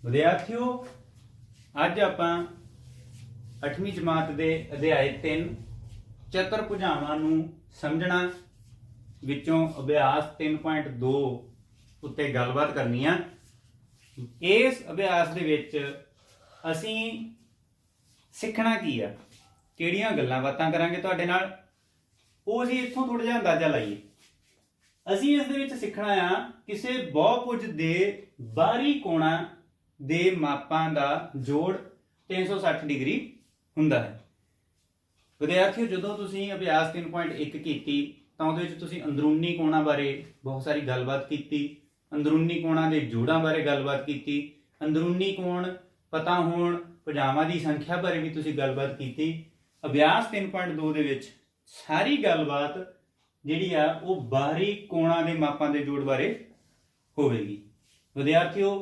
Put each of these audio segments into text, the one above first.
विद्यार्थियों अज आपां 8वीं जमात के अध्याय 3 चतुर्भुजावां नूं समझना विचों अभ्यास 3.2 उत्ते गलबात करनी आ। इस अभ्यास दे विच असीं सिखना की आ, किहड़ियां गल्लां बातां करांगे तुहाडे नाल, ਉਹ ਅਸੀਂ इत्थों थोड़ा जिहा अंदाजा लाइए। ਅਸੀਂ इस दे विच सिखना आ किसी बहुभुज दे बाहरी कोणां दे मापां दा जोड़ 360 डिग्री हुंदा है। विद्यार्थियों जदों तुसीं अभ्यास 3.1 कीती तां उहदे विच तुसीं अंदरूनी कोणां बारे बहुत सारी गलबात कीती, अंदरूनी कोणां दे जोड़ां बारे गलबात कीती, अंदरूनी कोण पता होण भुजावां दी संख्या बारे भी तुसीं गलबात कीती। अभ्यास 3.2 दे विच सारी गलबात जिहड़ी आ वो बाहरी कोणां दे मापां दे जोड़ बारे होवेगी। विद्यार्थियों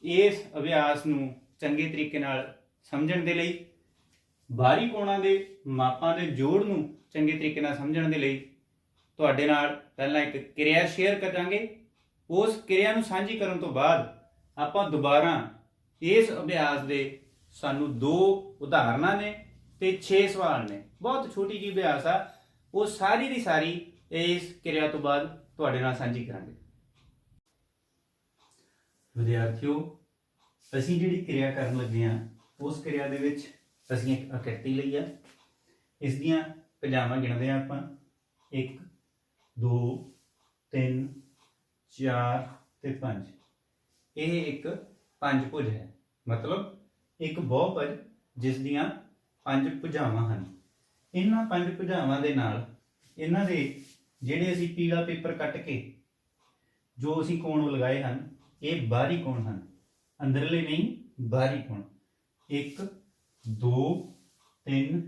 इस अभ्यास नूं चंगे तरीके नाल समझण दे लई, बाहरी कोणां दे मापां दे जोड़ नूं चंगे तरीके नाल समझण दे लई तुहाडे नाल पहलां एक क्रिया शेयर करांगे। उस क्रिया नूं साझी करन तो बाद आपां दुबारा इस अभ्यास दे सानूं 2 उदाहरणां ने ते 6 सवाल ने, बहुत छोटी जी अभ्यास आ, वो सारी दी सारी इस क्रिया तो बाद तुहाडे नाल साझी करांगे। विद्यार्थियों असीं जिहड़ी क्रिया करन लगे हां उस क्रिया दे विच असीं एक आकृति लई आ, इस दीआं भुजावां गिणदे हां आपां 1 2 3 4 ते 5। यह एक पंजभुज है, मतलब एक बहुभुज जिस दीआं 5 भुजावां हन। इन्हां 5 भुजावां दे नाल इन्हां दे जिहड़े असीं पीला पेपर कट के जो असीं कोण लगाए हन ये बाहरी कोण हन, अंदरले नहीं बाहरी कोण। 1 2 3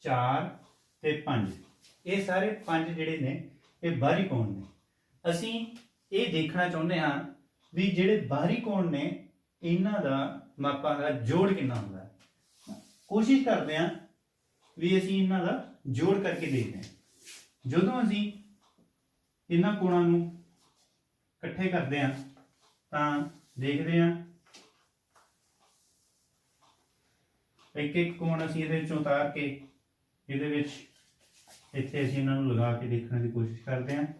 4 ते 5 ये सारे 5 जिहड़े ने ये बाहरी कोण ने। असीं ये देखना चाहुंदे हां भी जिहड़े बाहरी कोण ने इन्हां दा मापां दा जोड़ किन्ना हुंदा है। कोशिश करते हैं भी असीं इन्हां दा जोड़ करके देखते हैं। जदों असीं इन्हां कोणां नूं इकट्ठे करते हैं तां देखते हैं एक एक कोण असीं इहदे विचों उतार के इहदे विच इत्थे असीं इन्हां नूं लगा के देखने की कोशिश करते हैं।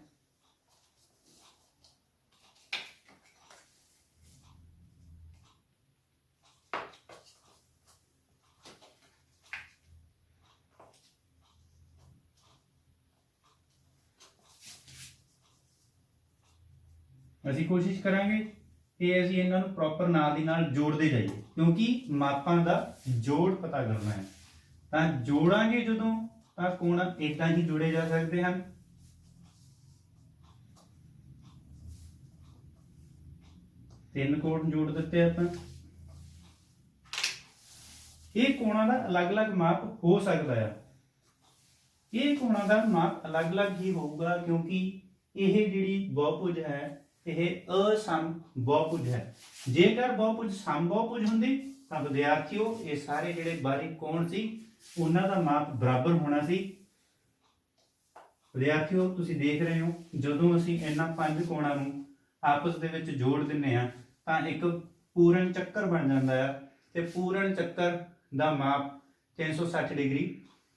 ਅਸੀਂ कोशिश करांगे कि ਅਸੀਂ ਇਹਨਾਂ ਨੂੰ ਪ੍ਰੋਪਰ ਨਾਲ ਦੀ ਨਾਲ ਜੋੜਦੇ ਜਾਈਏ, ਕਿਉਂਕਿ ਮਾਪਾਂ ਦਾ ਜੋੜ ਪਤਾ ਕਰਨਾ ਹੈ। ਤਾਂ ਜੋੜਾਂਗੇ ਜਦੋਂ ਤਾਂ ਕੋਣ ਇਦਾਂ ਹੀ ਜੋੜੇ ਜਾ ਸਕਦੇ ਹਨ। ਤਿੰਨ ਕੋਣ ਜੋੜ ਦਿੱਤੇ ਆਪਾਂ। ਇਹ ਕੋਣਾਂ ਦਾ ਅਲੱਗ-ਅਲੱਗ ਮਾਪ ਹੋ ਸਕਦਾ ਹੈ। ਇਹ ਕੋਣਾਂ ਦਾ ਮਾਪ ਅਲੱਗ-ਅਲੱਗ ਹੀ ਹੋਊਗਾ ਕਿਉਂਕਿ ਇਹ ਜਿਹੜੀ ਬਹੁਭੁਜ ਹੈ ਇਹ असम बहुभुज है। जेकर बहुभुज सम बहुभुज हुंदी तां विद्यार्थियों ये सारे जिहड़े बाहरी कोण सी उन्हां दा माप बराबर होना सी। विद्यार्थियों तुसीं देख रहे हो जदों असीं इन्हां 5 कोणां नूं आपस दे विच जोड़ दिंदे हां तां एक पूर्ण ਚੱਕਰ बन जांदा है ते पूर्ण ਚੱਕਰ दा माप 360 डिग्री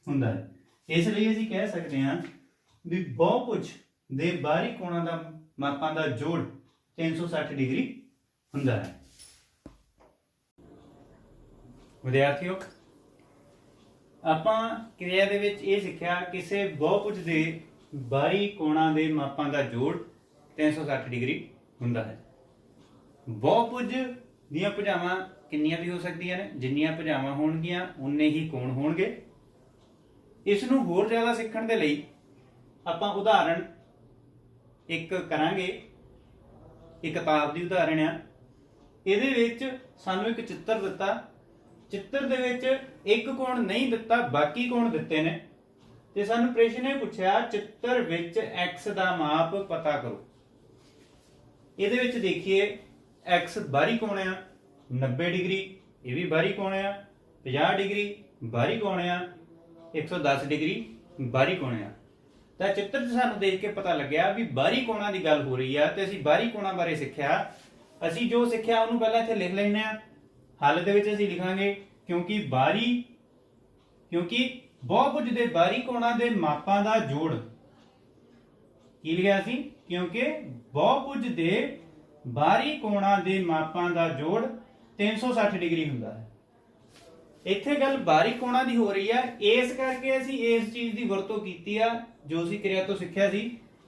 हुंदा है। इस लई असीं कह सकदे हां भी बहुभुज दे बाहरी कोणां दा मापां दा जोड़ 360 डिग्री हुंदा है। विद्यार्थियों आपां क्रिया दे विच ये सिक्ख्या किसी बहुभुज दे बाहरी कोणां दे मापां दा जोड़ 360 डिग्री हुंदा है। बहुभुज दीआं भुजावां किन्नियां भी हो सकदियां ने, जिन्नियां भुजावां होणगीਆਂ उन्ने ही कोण होणगे। इस नूं होर ज़्यादा सीखण दे लई आपां उदाहरण एक करांगे। एक किताब की उदाहरण आ, इहदे विच सानूं एक चित्र दिता, चित्र दे विच एक कोण नहीं दिता बाकी कोण दिते ने ते सानूं प्रश्न ये पुछया चित्र विच x दा माप पता करो। इहदे विच देखिए x बाहरी कोण आ 90 डिग्री, ये भी बाहरी कोण आ 50 डिग्री बाहरी कोण आ 110 डिग्री बाहरी कोण आ। ਤਾਂ ਚਿੱਤਰ 'ਚ ਸਾਨੂੰ ਦੇਖ ਕੇ ਪਤਾ ਲੱਗਿਆ ਵੀ ਬਾਹਰੀ ਕੋਣਾਂ ਦੀ ਗੱਲ ਹੋ ਰਹੀ ਆ ਤੇ ਅਸੀਂ ਬਾਹਰੀ ਕੋਣਾਂ ਬਾਰੇ ਸਿੱਖਿਆ ਅਸੀਂ ਜੋ ਸਿੱਖਿਆ ਉਹਨੂੰ ਪਹਿਲਾਂ ਇੱਥੇ ਲਿਖ ਲੈਂਦੇ ਆ। ਹੱਲ ਦੇ ਵਿੱਚ ਅਸੀਂ ਲਿਖਾਂਗੇ ਕਿਉਂਕਿ ਬਹੁਭੁਜ ਦੇ ਬਾਹਰੀ ਕੋਣਾਂ ਦੇ ਮਾਪਾਂ ਦਾ ਜੋੜ, ਕੀ ਲਿਖਿਆ ਸੀ? ਕਿਉਂਕਿ ਬਹੁਭੁਜ ਦੇ ਬਾਹਰੀ ਕੋਣਾਂ ਦੇ ਮਾਪਾਂ ਦਾ ਜੋੜ 360 ਡਿਗਰੀ ਹੁੰਦਾ ਹੈ। ਇੱਥੇ ਗੱਲ ਬਾਹਰੀ ਕੋਣਾਂ ਦੀ ਹੋ ਰਹੀ ਆ, ਇਸ ਕਰਕੇ ਅਸੀਂ ਇਸ ਚੀਜ਼ ਦੀ ਵਰਤੋਂ ਕੀਤੀ ਆ ਜੋ ਅਸੀਂ ਕਿਰਿਆ ਤੋਂ ਸਿੱਖਿਆ ਸੀ,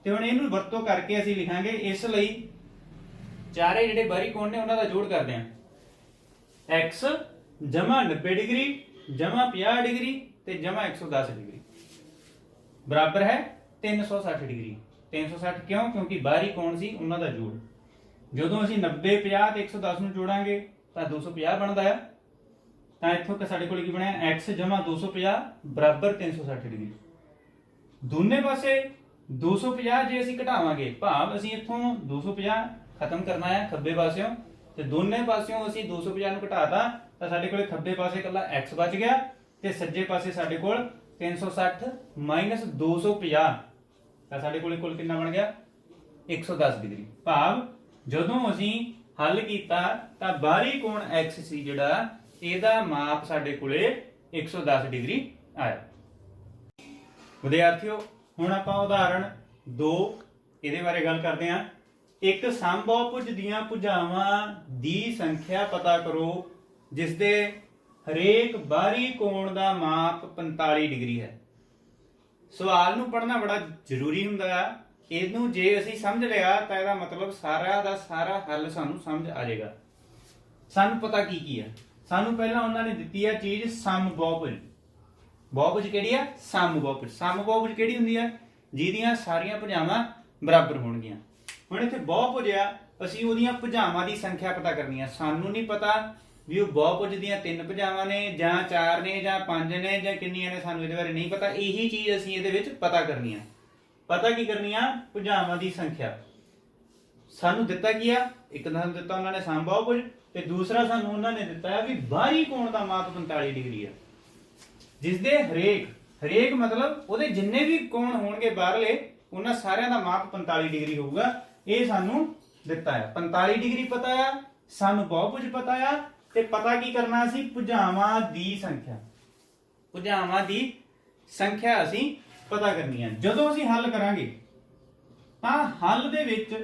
ਤੇ ਹੁਣ ਇਹਨੂੰ ਵਰਤੋਂ ਕਰਕੇ ਅਸੀਂ ਲਿਖਾਂਗੇ। ਇਸ ਲਈ ਚਾਰੇ ਜਿਹੜੇ ਬਾਹਰੀ ਕੋਣ ਨੇ ਉਹਨਾਂ ਦਾ ਜੋੜ ਕਰਦੇ ਆ। x ਜਮਾ 90 ਡਿਗਰੀ ਜਮਾ 50 ਡਿਗਰੀ ਤੇ ਜਮਾ 110 ਡਿਗਰੀ ਬਰਾਬਰ ਹੈ 360 ਡਿਗਰੀ। 360 ਕਿਉਂ? ਕਿਉਂਕਿ ਬਾਹਰੀ ਕੋਣ ਸੀ ਉਹਨਾਂ ਦਾ ਜੋੜ। ਜਦੋਂ ਅਸੀਂ 90 50 ਤੇ 110 ਨੂੰ ਜੋੜਾਂਗੇ ਤਾਂ 250 ਬਣਦਾ ਆ। ਤਾਂ ਇੱਥੋਂ ਸਾਡੇ ਕੋਲ ਕੀ ਬਣਿਆ? x ਜਮਾ 250 ਬਰਾਬਰ 360 ਡਿਗਰੀ। ਦੋਨੇ ਪਾਸੇ 250 ਜੇ ਅਸੀਂ ਘਟਾਵਾਂਗੇ, ਭਾਵ ਅਸੀਂ ਇੱਥੋਂ 250 ਖਤਮ ਕਰਨਾ ਹੈ ਖੱਬੇ ਪਾਸਿਓਂ, ਤੇ ਦੋਨੇ ਪਾਸਿਓਂ ਅਸੀਂ 250 ਨੂੰ ਘਟਾਤਾ ਤਾਂ ਸਾਡੇ ਕੋਲ ਖੱਬੇ ਪਾਸੇ ਇਕੱਲਾ x ਬਚ ਗਿਆ ਤੇ ਸੱਜੇ ਪਾਸੇ ਸਾਡੇ ਕੋਲ 360 ਮਾਈਨਸ 250 ਤਾਂ ਸਾਡੇ ਕੋਲ ਕੁੱਲ ਕਿੰਨਾ ਬਣ ਗਿਆ? 110 ਡਿਗਰੀ। ਭਾਵ ਜਦੋਂ ਅਸੀਂ ਹੱਲ ਕੀਤਾ ਤਾਂ ਬਾਹਰੀ ਕੋਣ x ਸੀ ਜਿਹੜਾ, ਇਹਦਾ ਮਾਪ ਸਾਡੇ ਕੋਲੇ 110 ਡਿਗਰੀ ਆਇਆ। ਵਿਦਿਆਰਥੀਓ, ਹੁਣ ਆਪਾਂ ਉਦਾਹਰਣ 2 ਇਹਦੇ ਬਾਰੇ ਗੱਲ ਕਰਦੇ ਹਾਂ। ਇੱਕ ਸਮਬਾਹੁਭੁਜ ਦੀਆਂ ਭੁਜਾਵਾਂ ਦੀ ਸੰਖਿਆ ਪਤਾ ਕਰੋ ਜਿਸ ਦੇ ਹਰੇਕ ਬਾਹਰੀ ਕੋਣ ਦਾ ਮਾਪ 45 ਡਿਗਰੀ ਹੈ। ਸਵਾਲ ਨੂੰ ਪੜ੍ਹਨਾ ਬੜਾ ਜ਼ਰੂਰੀ ਹੁੰਦਾ ਆ। ਇਹਨੂੰ ਜੇ ਅਸੀਂ ਸਮਝ ਲਿਆ ਤਾਂ ਇਹਦਾ ਮਤਲਬ ਸਾਰਾ ਦਾ ਸਾਰਾ ਹੱਲ ਸਾਨੂੰ ਸਮਝ ਆ ਜਾਏਗਾ। ਸਾਨੂੰ ਪਤਾ ਕੀ ਆ। ਸਾਨੂੰ ਪਹਿਲਾਂ ਉਹਨਾਂ ਨੇ ਦਿੱਤੀ ਆ ਚੀਜ਼ ਸਮਬਾਹੁਭੁਜ। ਬਹੁਭੁਜ ਕਿਹੜੀ ਆ? ਸਮਬਾਹੁਭੁਜ। ਸਮਬਾਹੁਭੁਜ ਕਿਹੜੀ ਹੁੰਦੀ ਆ? ਜਿਹਦੀਆਂ ਸਾਰੀਆਂ ਭੁਜਾਵਾਂ ਬਰਾਬਰ ਹੋਣਗੀਆਂ। ਹੁਣ ਇੱਥੇ ਬਹੁਭੁਜ ਆ, ਅਸੀਂ ਉਹਦੀਆਂ ਭੁਜਾਵਾਂ ਦੀ ਸੰਖਿਆ ਪਤਾ ਕਰਨੀ ਆ। ਸਾਨੂੰ ਨਹੀਂ ਪਤਾ ਵੀ ਉਹ ਬਹੁਭੁਜ ਦੀਆਂ 3 ਭੁਜਾਵਾਂ ਨੇ ਜਾਂ 4 ਨੇ ਜਾਂ 5 ਨੇ ਜਾਂ ਕਿੰਨੀਆਂ ਨੇ, ਸਾਨੂੰ ਇਹਦੇ ਬਾਰੇ ਨਹੀਂ ਪਤਾ। ਇਹੀ ਚੀਜ਼ ਅਸੀਂ ਇਹਦੇ ਵਿੱਚ ਪਤਾ ਕਰਨੀ ਆ। ਪਤਾ ਕੀ ਕਰਨੀ ਆ? ਭੁਜਾਵਾਂ ਦੀ ਸੰਖਿਆ। ਸਾਨੂੰ ਦਿੱਤਾ ਕੀ ਆ? ਇੱਕ ਤਾਂ ਸਾਨੂੰ ਦਿੱਤਾ ਉਹਨਾਂ ਨੇ ਸਮਬਾਹੁਭੁਜ, ਤੇ ਦੂਸਰਾ ਸਾਨੂੰ ਉਹਨਾਂ ਨੇ ਦਿੱਤਾ ਹੈ ਵੀ ਬਾਹਰੀ ਕੋਣ ਦਾ ਮਾਪ 45 ਡਿਗਰੀ ਆ, ਜਿਸ ਦੇ ਹਰੇਕ ਮਤਲਬ ਉਹਦੇ ਜਿੰਨੇ ਵੀ ਕੋਣ ਹੋਣਗੇ ਬਾਹਰਲੇ, ਉਹਨਾਂ ਸਾਰਿਆਂ ਦਾ ਮਾਪ 45 ਡਿਗਰੀ ਹੋਊਗਾ। ਇਹ ਸਾਨੂੰ ਦਿੱਤਾ ਹੈ। 45 ਡਿਗਰੀ ਪਤਾ ਆ, ਸਾਨੂੰ ਬਹੁਭੁਜ ਪਤਾ ਆ, ਤੇ ਪਤਾ ਕੀ ਕਰਨਾ? ਅਸੀਂ ਭੁਜਾਵਾਂ ਦੀ ਸੰਖਿਆ। ਭੁਜਾਵਾਂ ਦੀ ਸੰਖਿਆ ਅਸੀਂ ਪਤਾ ਕਰਨੀ ਹੈ। ਜਦੋਂ ਅਸੀਂ ਹੱਲ ਕਰਾਂਗੇ ਤਾਂ ਹੱਲ ਦੇ ਵਿੱਚ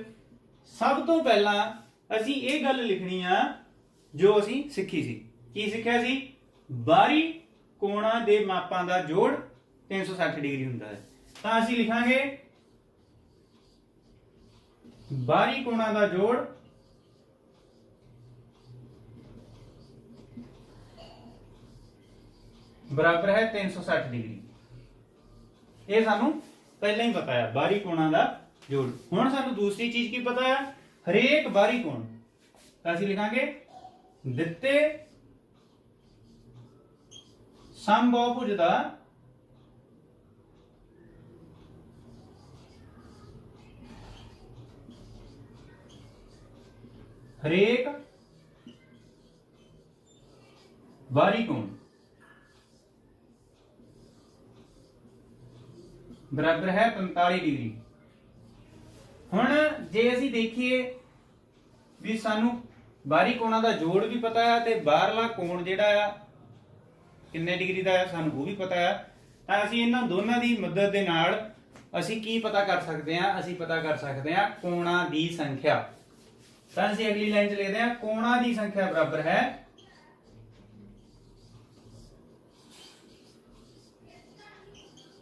ਸਭ ਤੋਂ ਪਹਿਲਾਂ ਅਸੀਂ ਇਹ ਗੱਲ ਲਿਖਣੀ ਆ ਜੋ ਅਸੀਂ ਸਿੱਖੀ ਸੀ। ਕੀ ਸਿੱਖਿਆ ਸੀ? ਬਾਹਰੀ ਕੋਣਾਂ ਦੇ ਮਾਪਾਂ ਦਾ ਜੋੜ 360 ਡਿਗਰੀ ਹੁੰਦਾ ਹੈ। ਤਾਂ ਅਸੀਂ ਲਿਖਾਂਗੇ ਬਾਹਰੀ ਕੋਣਾਂ ਦਾ ਜੋੜ ਬਰਾਬਰ ਹੈ 360 ਡਿਗਰੀ। ਇਹ ਸਾਨੂੰ ਪਹਿਲਾਂ ਹੀ ਪਤਾ ਹੈ, ਬਾਹਰੀ ਕੋਣਾਂ ਦਾ ਜੋੜ। ਹੁਣ ਸਾਨੂੰ ਦੂਸਰੀ ਚੀਜ਼ ਕੀ ਪਤਾ ਹੈ? ਹਰੇਕ ਬਾਹਰੀ ਕੋਣ। ਤਾਂ ਅਸੀਂ ਲਿਖਾਂਗੇ ਦਿੱਤੇ ਸਮਬਾਹੁਭੁਜ ਦਾ ਹਰੇਕ ਬਾਹਰੀ ਕੋਣ ਬਰਾਬਰ ਹੈ 45 ਡਿਗਰੀ। ਹੁਣ ਜੇ ਅਸੀਂ ਦੇਖੀਏ ਵੀ ਸਾਨੂੰ ਬਾਹਰੀ ਕੋਣਾਂ ਦਾ ਜੋੜ ਵੀ ਪਤਾ ਹੈ ਤੇ ਬਾਹਰਲਾ ਕੋਣ ਜਿਹੜਾ ਆ ਕਿੰਨੇ ਡਿਗਰੀ ਦਾ ਹੈ ਸਾਨੂੰ ਉਹ ਵੀ ਪਤਾ ਹੈ। ਤਾਂ ਅਸੀਂ ਇਹਨਾਂ ਦੋਨਾਂ ਦੀ ਮਦਦ ਦੇ ਨਾਲ ਅਸੀਂ ਕੀ ਪਤਾ ਕਰ ਸਕਦੇ ਹਾਂ? ਅਸੀਂ ਪਤਾ ਕਰ ਸਕਦੇ ਹਾਂ ਕੋਣਾਂ ਦੀ ਸੰਖਿਆ। ਤਾਂ ਅਸੀਂ ਅਗਲੀ ਲਾਈਨ 'ਚ ਲਿਖਦੇ ਹਾਂ ਕੋਣਾਂ ਦੀ ਸੰਖਿਆ ਬਰਾਬਰ ਹੈ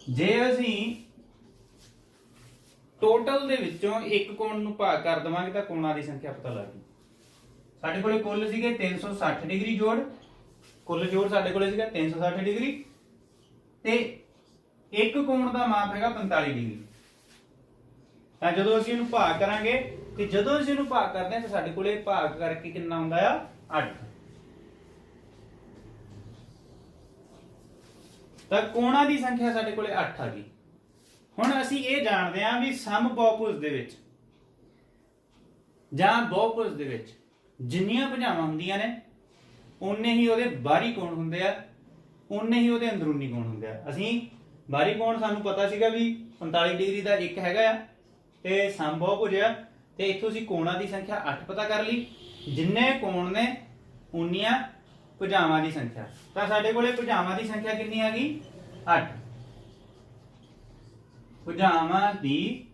ਜੇ ਅਸੀਂ ਟੋਟਲ ਦੇ ਵਿੱਚੋਂ ਇੱਕ ਕੋਣ ਨੂੰ ਭਾਗ ਕਰ ਦਵਾਂਗੇ ਤਾਂ ਕੋਣਾਂ ਦੀ ਸੰਖਿਆ ਪਤਾ ਲੱਗ ਜੂ। ਸਾਡੇ ਕੋਲੇ ਕੁੱਲ ਸੀਗੇ 360 ਡਿਗਰੀ ਜੋੜ। ਕੁੱਲ ਜੋੜ ਸਾਡੇ ਕੋਲੇ ਸੀਗਾ 360 ਡਿਗਰੀ ਤੇ ਇੱਕ ਕੋਣ ਦਾ ਮਾਪ ਹੈਗਾ 45 ਡਿਗਰੀ। ਤਾਂ ਜਦੋਂ ਅਸੀਂ ਇਹਨੂੰ ਭਾਗ ਕਰਾਂਗੇ ਤੇ ਜਦੋਂ ਅਸੀਂ ਇਹਨੂੰ ਭਾਗ ਕਰਦੇ ਹਾਂ ਤਾਂ ਸਾਡੇ ਕੋਲੇ ਭਾਗ ਕਰਕੇ ਕਿੰਨਾ ਹੁੰਦਾ ਆ? 8। ਤਾਂ ਕੋਣਾਂ ਦੀ ਸੰਖਿਆ ਸਾਡੇ ਕੋਲੇ 8 ਆ ਗਈ। ਹੁਣ ਅਸੀਂ ਇਹ ਜਾਣਦੇ ਹਾਂ ਵੀ ਸਮਬਾਹੁਭੁਜ ਦੇ ਵਿੱਚ ਜਾਂ ਬਹੁਭੁਜ ਦੇ ਵਿੱਚ ਜਿੰਨੀਆਂ ਭੁਜਾਵਾਂ ਹੁੰਦੀਆਂ ਨੇ ਉਨੇ ਹੀ ਉਹਦੇ ਬਾਹਰੀ ਕੋਣ ਹੁੰਦੇ ਆ, ਉਨੇ ਹੀ ਉਹਦੇ ਅੰਦਰੂਨੀ ਕੋਣ ਹੁੰਦੇ ਆ। ਅਸੀਂ ਬਾਹਰੀ ਕੋਣ ਸਾਨੂੰ ਪਤਾ ਸੀਗਾ ਵੀ 45 ਡਿਗਰੀ ਦਾ ਇੱਕ ਹੈਗਾ ਆ ਤੇ ਸਮਬਾਹੁਭੁਜ ਆ। ਤੇ ਇੱਥੋਂ ਅਸੀਂ ਕੋਣਾਂ ਦੀ ਸੰਖਿਆ 8 ਪਤਾ ਕਰ ਲਈ। ਜਿੰਨੇ ਕੋਣ ਨੇ ਉਨੀਆਂ ਭੁਜਾਵਾਂ ਦੀ ਸੰਖਿਆ। ਤਾਂ ਸਾਡੇ ਕੋਲੇ ਭੁਜਾਵਾਂ ਦੀ ਸੰਖਿਆ ਕਿੰਨੀ ਆ ਗਈ? 8। ਭੁਜਾਵਾਂ ਦੀ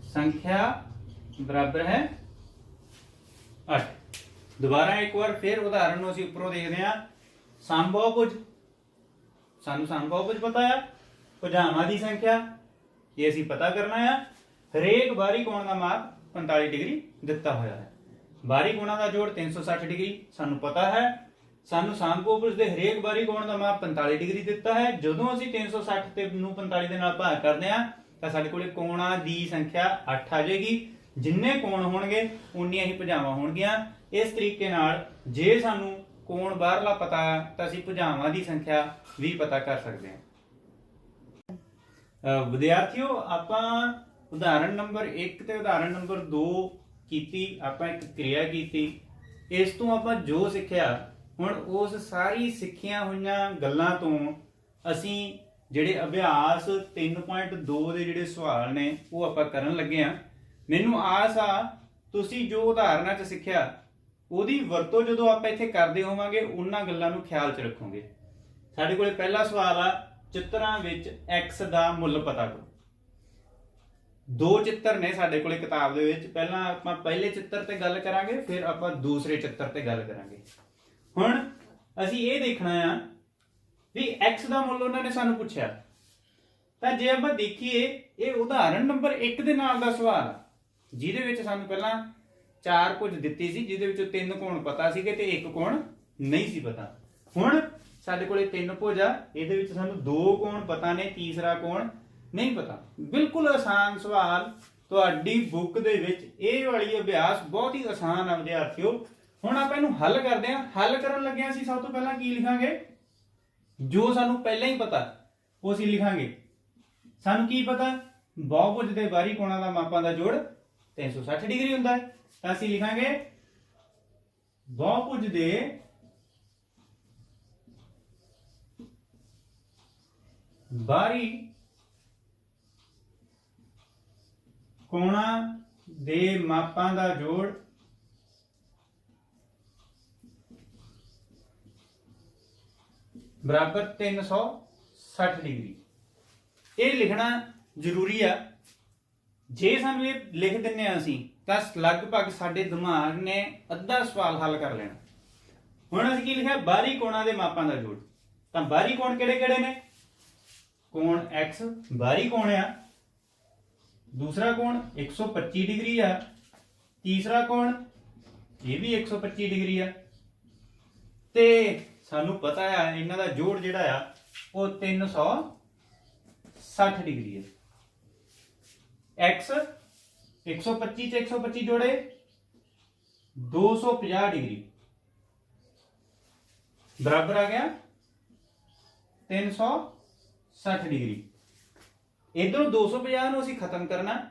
संख्या बराबर है 8। दोबारा एक बार फिर उदाहरण ਨੂੰ ਅਸੀਂ ਉੱਪਰੋਂ ਦੇਖਦੇ ਹਾਂ। ਸਮਬਾਹੁਭੁਜ, ਸਾਨੂੰ ਸਮਬਾਹੁਭੁਜ ਪਤਾ ਹੈ। ਭੁਜਾਵਾਂ ਦੀ ਸੰਖਿਆ ਇਹ ਅਸੀਂ ਪਤਾ ਕਰਨਾ ਹੈ। ਹਰੇਕ ਬਾਹਰੀ ਕੋਣ ਦਾ ਮਾਪ 45 ਡਿਗਰੀ ਦਿੱਤਾ ਹੋਇਆ ਹੈ। ਬਾਹਰੀ ਕੋਣਾਂ ਦਾ ਜੋੜ 360 ਡਿਗਰੀ ਸਾਨੂੰ ਪਤਾ ਹੈ। ਸਾਨੂੰ ਸਮਬਾਹੁਭੁਜ ਦੇ ਹਰੇਕ ਬਾਹਰੀ ਕੋਣ ਦਾ ਮਾਪ 45 ਡਿਗਰੀ ਦਿੱਤਾ ਹੈ। ਜਦੋਂ ਅਸੀਂ 360 ਤੇ ਨੂੰ 45 ਦੇ ਨਾਲ ਭਾਗ ਕਰਦੇ ਹਾਂ ਤਾਂ ਸਾਡੇ ਕੋਲੇ ਕੋਣਾਂ ਦੀ ਸੰਖਿਆ 8 ਆ ਜਾਏਗੀ। ਜਿੰਨੇ ਕੋਣ ਹੋਣਗੇ ਉਨੀਆਂ ਹੀ ਭੁਜਾਵਾਂ ਹੋਣਗੀਆਂ। ਇਸ ਤਰੀਕੇ ਨਾਲ ਜੇ ਸਾਨੂੰ ਕੋਣ ਬਾਹਰਲਾ ਪਤਾ ਹੈ ਤਾਂ ਅਸੀਂ ਭੁਜਾਵਾਂ ਦੀ ਸੰਖਿਆ ਵੀ ਪਤਾ ਕਰ ਸਕਦੇ ਹਾਂ। ਵਿਦਿਆਰਥੀਓ, ਆਪਾਂ ਉਦਾਹਰਣ ਨੰਬਰ 1 ਤੇ ਉਦਾਹਰਣ ਨੰਬਰ 2 ਕੀਤੀ, ਆਪਾਂ ਇੱਕ ਕਿਰਿਆ ਕੀਤੀ। ਇਸ ਤੋਂ ਆਪਾਂ ਜੋ ਸਿੱਖਿਆ, ਹੁਣ ਉਸ ਸਾਰੀ ਸਿੱਖੀਆਂ ਹੋਈਆਂ ਗੱਲਾਂ ਤੋਂ ਅਸੀਂ ਜਿਹੜੇ ਅਭਿਆਸ 3.2 ਦੇ ਜਿਹੜੇ ਸਵਾਲ ਨੇ ਉਹ ਆਪਾਂ ਕਰਨ ਲੱਗੇ ਆ। ਮੈਨੂੰ ਆਸ ਆ ਤੁਸੀਂ ਜੋ ਉਦਾਹਰਨਾਂ 'ਚ ਸਿੱਖਿਆ ਉਹਦੀ ਵਰਤੋਂ ਜਦੋਂ ਆਪਾਂ ਇੱਥੇ ਕਰਦੇ ਹੋਵਾਂਗੇ ਉਹਨਾਂ ਗੱਲਾਂ ਨੂੰ ਖਿਆਲ 'ਚ ਰੱਖੋਗੇ। ਸਾਡੇ ਕੋਲੇ ਪਹਿਲਾ ਸਵਾਲ ਆ, ਚਿੱਤਰਾਂ ਵਿੱਚ x ਦਾ ਮੁੱਲ ਪਤਾ ਕਰੋ। 2 ਚਿੱਤਰ ਨੇ ਸਾਡੇ ਕੋਲੇ ਕਿਤਾਬ ਦੇ ਵਿੱਚ। ਪਹਿਲਾਂ ਆਪਾਂ ਪਹਿਲੇ ਚਿੱਤਰ ਤੇ ਗੱਲ ਕਰਾਂਗੇ, ਫਿਰ ਆਪਾਂ ਦੂਸਰੇ ਚਿੱਤਰ ਤੇ ਗੱਲ ਕਰਾਂਗੇ। ਹੁਣ ਅਸੀਂ ਇਹ ਦੇਖਣਾ ਆ ਵੀ x ਦਾ ਮੁੱਲ ਉਹਨਾਂ ਨੇ ਸਾਨੂੰ ਪੁੱਛਿਆ। ਤਾਂ ਜੇ ਆਪਾਂ ਦੇਖੀਏ, ਇਹ ਉਦਾਹਰਣ ਨੰਬਰ 1 ਦੇ ਨਾਲ ਦਾ ਸਵਾਲ ਆ, ਜਿਹਦੇ ਵਿੱਚ ਸਾਨੂੰ ਪਹਿਲਾਂ 4 ਭੁਜ ਦਿੱਤੀ ਸੀ, ਜਿਹਦੇ ਵਿੱਚੋਂ 3 ਕੋਣ ਪਤਾ ਸੀਗੇ ਤੇ 1 ਕੋਣ ਨਹੀਂ ਸੀ ਪਤਾ। ਹੁਣ ਸਾਡੇ ਕੋਲੇ 3 ਭੁਜ ਆ, ਇਹਦੇ ਵਿੱਚ ਸਾਨੂੰ 2 ਕੋਣ ਪਤਾ ਨੇ, ਤੀਸਰਾ ਕੋਣ ਨਹੀਂ ਪਤਾ। ਬਿਲਕੁਲ ਆਸਾਨ ਸਵਾਲ, ਤੁਹਾਡੀ ਬੁੱਕ ਦੇ ਵਿੱਚ ਇਹ ਵਾਲੀ ਅਭਿਆਸ ਬਹੁਤ ਹੀ ਆਸਾਨ ਆ ਵਿਦਿਆਰਥੀਓ। ਹੁਣ ਆਪਾਂ ਇਹਨੂੰ ਹੱਲ ਕਰਦੇ ਹਾਂ। ਹੱਲ ਕਰਨ ਲੱਗਿਆਂ ਅਸੀਂ ਸਭ ਤੋਂ ਪਹਿਲਾਂ ਕੀ ਲਿਖਾਂਗੇ? ਜੋ ਸਾਨੂੰ ਪਹਿਲਾਂ ਹੀ ਪਤਾ ਉਹ ਅਸੀਂ ਲਿਖਾਂਗੇ। ਸਾਨੂੰ ਕੀ ਪਤਾ? ਬਹੁਭੁਜ ਦੇ ਬਾਹਰੀ ਕੋਣਾਂ ਦਾ ਮਾਪਾਂ ਦਾ ਜੋੜ 360 ਡਿਗਰੀ ਹੁੰਦਾ ਹੈ। ਤਾਂ ਅਸੀਂ ਲਿਖਾਂਗੇ ਬਹੁਭੁਜ ਦੇ ਬਾਹਰੀ ਕੋਣਾਂ ਦੇ ਮਾਪਾਂ ਦਾ ਜੋੜ बराबर 360 डिग्री। ये लिखना जरूरी है। जे सानू ये लिख दिने असीं तां लगभग साडे दिमाग ने अद्धा सवाल हल कर लेना। हुण असीं की लिखिआ? बाहरी कोणां दे मापां दा जोड़। तां बाहरी कोण किहड़े-किहड़े ने? कोण x बाहरी कोण आ, दूसरा कोण 125 डिग्री आ, तीसरा कोण ये भी 125 डिग्री आ। ते ਸਾਨੂੰ ਪਤਾ ਆ ਇਹਨਾਂ ਦਾ ਜੋੜ ਜਿਹੜਾ ਆ ਉਹ 360 ਡਿਗਰੀ ਹੈ। x 125 ਚ 125 ਜੋੜੇ 250 ਡਿਗਰੀ ਬਰਾਬਰ ਆ ਗਿਆ 360 ਡਿਗਰੀ। ਇਧਰੋਂ 250 ਨੂੰ ਅਸੀਂ ਖਤਮ ਕਰਨਾ,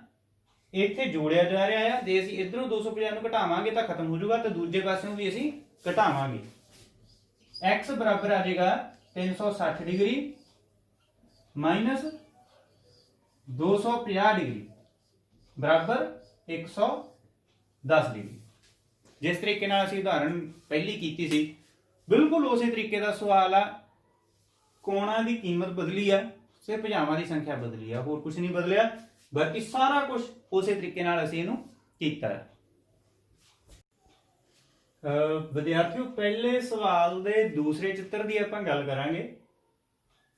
ਇੱਥੇ ਜੋੜਿਆ ਜਾ ਰਿਹਾ ਆ। ਜੇ ਅਸੀਂ ਇਧਰੋਂ 250 ਨੂੰ ਘਟਾਵਾਂਗੇ ਤਾਂ ਖਤਮ ਹੋ ਜਾਊਗਾ, ਤੇ ਦੂਜੇ ਪਾਸਿਓਂ ਵੀ ਅਸੀਂ ਘਟਾਵਾਂਗੇ। x बराबर आ जाएगा 360 डिग्री माइनस 250 डिग्री बराबर 110 डिग्री। जिस तरीके नाल असीं उदाहरण पहली कीती सी, बिल्कुल उसी तरीके का सवाल आ। कोणां दी कीमत बदली आ, सिर्फ भुजावां दी संख्या बदली आ, होर कुछ नहीं बदलिया। बाकी सारा कुछ उसी तरीके नाल असीं इहनूं कीता है। विद्यार्थियों, पहले सवाल दे दूसरे चित्र की आपां गल करांगे।